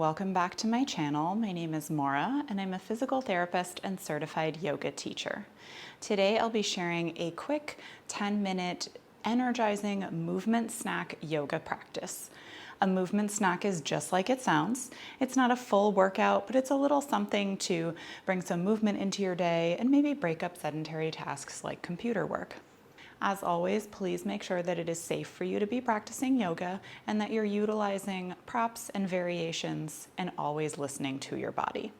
welcome back to my channel. My name is Maura and I'm a physical therapist and certified yoga teacher. Today I'll be sharing a quick 10-minute energizing movement snack yoga practice. A movement snack is just like it sounds. It's not a full workout, but it's a little something to bring some movement into your day and maybe break up sedentary tasks like computer work. As always, please make sure that it is safe for you to be practicing yoga and that you're utilizing props and variations and always listening to your body.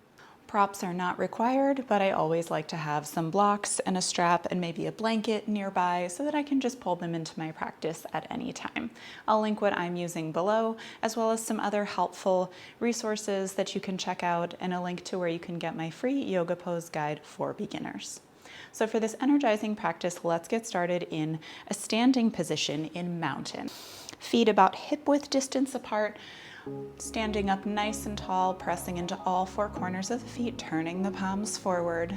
Props are not required, but I always like to have some blocks and a strap and maybe a blanket nearby so that I can just pull them into my practice at any time. I'll link what I'm using below, as well as some other helpful resources that you can check out and a link to where you can get my free yoga pose guide for beginners. So for this energizing practice, let's get started in a standing position in mountain. Feet about hip width distance apart, standing up nice and tall, pressing into all four corners of the feet, turning the palms forward.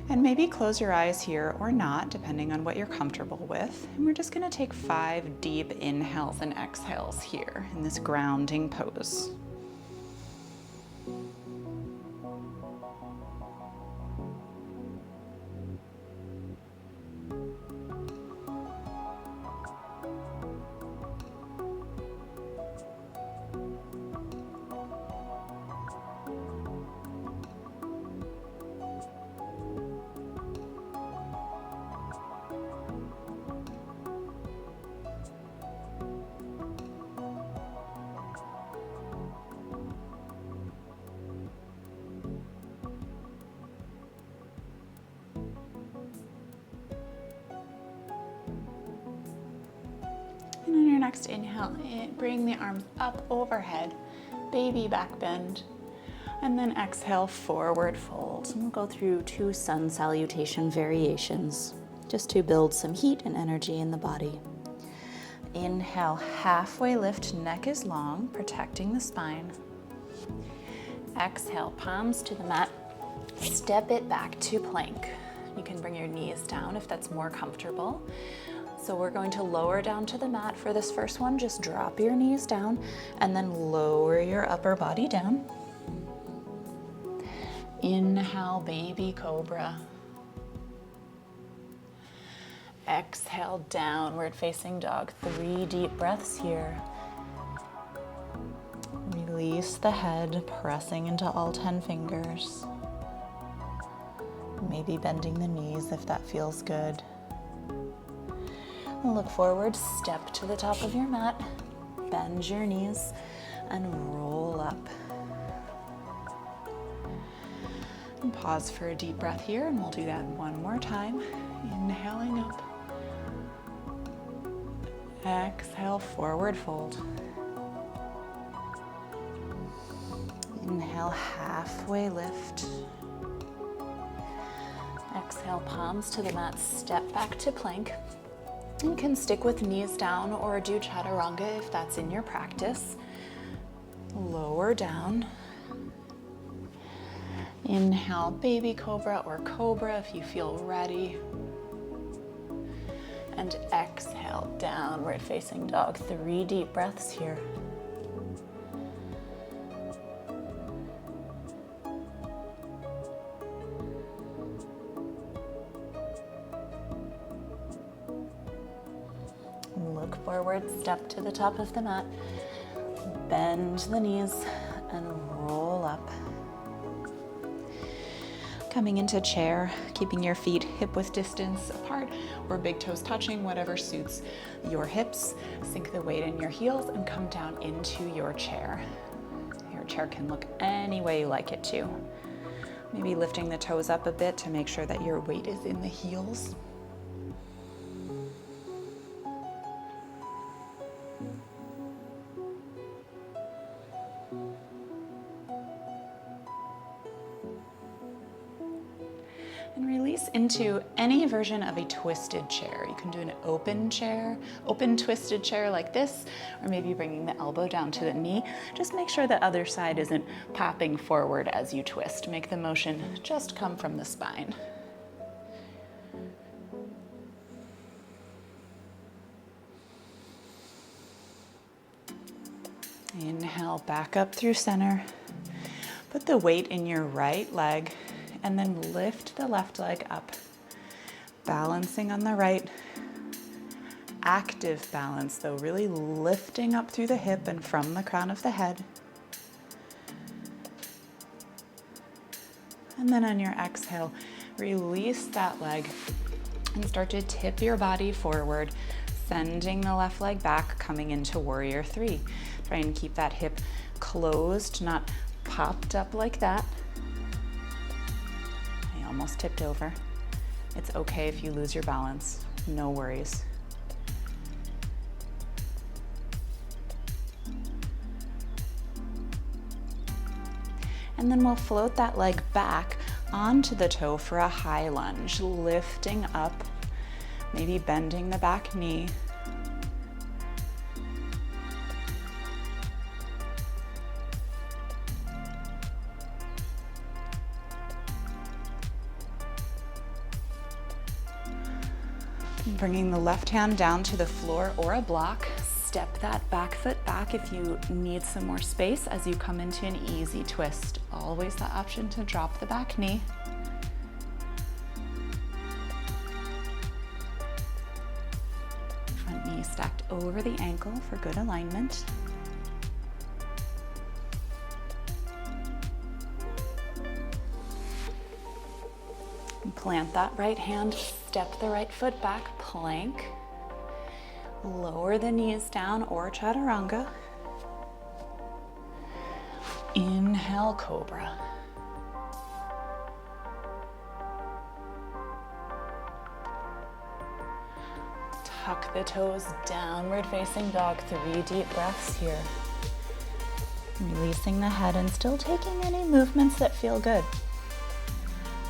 And maybe close your eyes here or not, depending on what you're comfortable with. And we're just gonna take 5 deep inhales and exhales here in this grounding pose. And on your next inhale, bring the arms up overhead, baby back bend, and then exhale, forward fold. And we'll go through 2 sun salutation variations just to build some heat and energy in the body. Inhale, halfway lift, neck is long, protecting the spine. Exhale, palms to the mat, step it back to plank. You can bring your knees down if that's more comfortable. So we're going to lower down to the mat for this first one. Just drop your knees down and then lower your upper body down. Inhale, baby cobra. Exhale, downward facing dog. 3 deep breaths here. Release the head, pressing into all 10 fingers. Maybe bending the knees if that feels good. Look forward, step to the top of your mat, bend your knees, and roll up. And pause for a deep breath here, and we'll do that one more time. Inhaling up. Exhale, forward fold. Inhale, halfway lift. Exhale, palms to the mat, step back to plank. You can stick with knees down or do chaturanga if that's in your practice. Lower down. Inhale, baby cobra or cobra if you feel ready. And exhale, downward facing dog. 3 deep breaths here. Look forward, step to the top of the mat, bend the knees, and roll up. Coming into chair, keeping your feet hip width distance apart or big toes touching, whatever suits your hips. Sink the weight in your heels and come down into your chair. Your chair can look any way you like it to. Maybe lifting the toes up a bit to make sure that your weight is in the heels. And release into any version of a twisted chair. You can do an open chair, open twisted chair like this, or maybe bringing the elbow down to the knee. Just make sure the other side isn't popping forward as you twist. Make the motion just come from the spine. Inhale, back up through center. Put the weight in your right leg and then lift the left leg up. Balancing on the right. Active balance though, really lifting up through the hip and from the crown of the head. And then on your exhale, release that leg and start to tip your body forward, sending the left leg back, coming into warrior three. Try and keep that hip closed, not popped up like that. I almost tipped over. It's okay if you lose your balance, no worries. And then we'll float that leg back onto the toe for a high lunge, lifting up, maybe bending the back knee. Bringing the left hand down to the floor or a block. Step that back foot back if you need some more space as you come into an easy twist. Always the option to drop the back knee. Front knee stacked over the ankle for good alignment. Plant that right hand, step the right foot back, plank. Lower the knees down or chaturanga. Inhale, cobra. Tuck the toes, downward facing dog, 3 deep breaths here. Releasing the head and still taking any movements that feel good.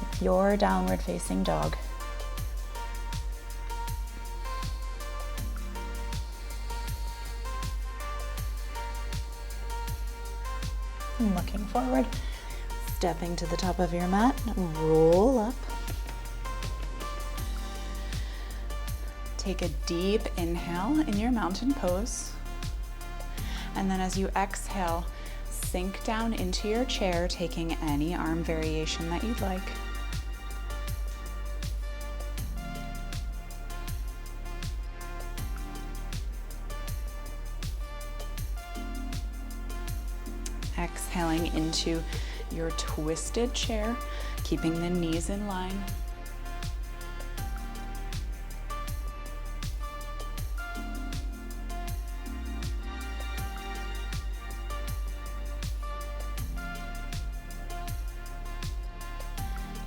With your downward facing dog. And looking forward, stepping to the top of your mat, roll up. Take a deep inhale in your mountain pose. And then as you exhale, sink down into your chair, taking any arm variation that you'd like. Exhaling into your twisted chair, keeping the knees in line.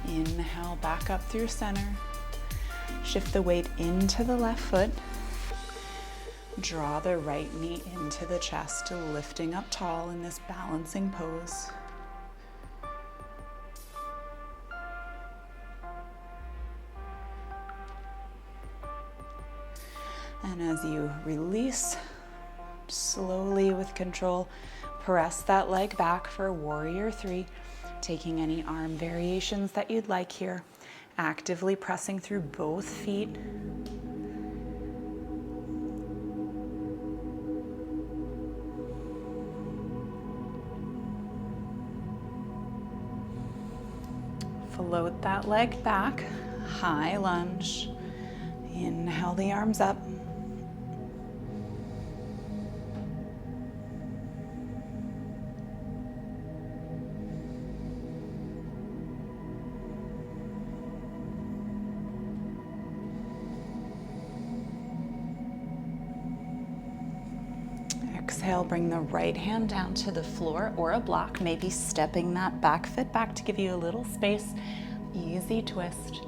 Inhale, back up through center. Shift the weight into the left foot. Draw the right knee into the chest, lifting up tall in this balancing pose. And as you release, slowly with control, press that leg back for warrior three, taking any arm variations that you'd like here, actively pressing through both feet. Float that leg back, high lunge. Inhale the arms up. Exhale, bring the right hand down to the floor or a block, maybe stepping that back foot back to give you a little space. Easy twist.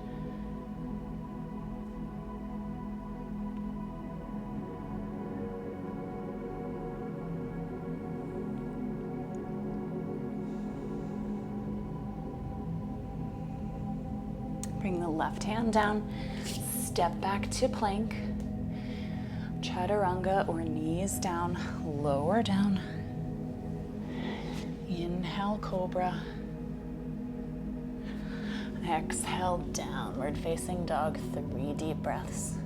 Bring the left hand down, step back to plank. Chaturanga or knees down, lower down. Inhale, cobra. Exhale, downward facing dog, 3 deep breaths.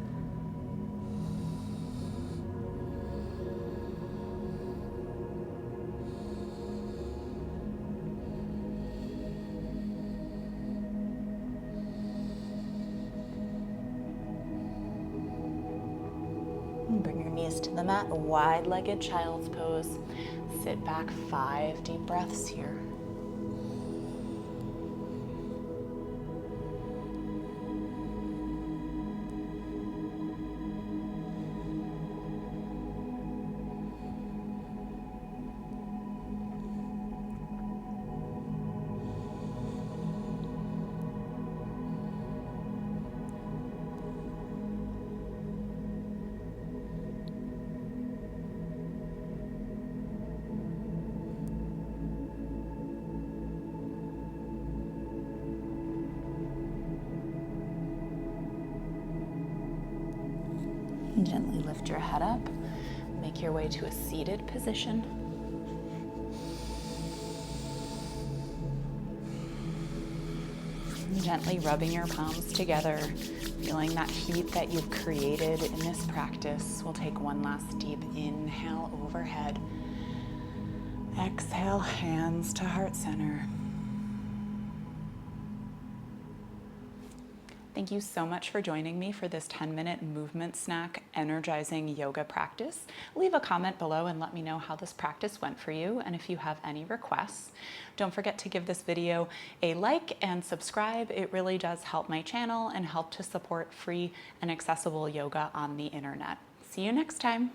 Bring your knees to the mat, wide-legged child's pose. Sit back, 5 deep breaths here. Gently lift your head up. Make your way to a seated position. Gently rubbing your palms together, feeling that heat that you've created in this practice. We'll take one last deep inhale overhead. Exhale, hands to heart center. Thank you so much for joining me for this 10-minute movement snack energizing yoga practice. Leave a comment below and let me know how this practice went for you and if you have any requests. Don't forget to give this video a like and subscribe. It really does help my channel and help to support free and accessible yoga on the internet. See you next time.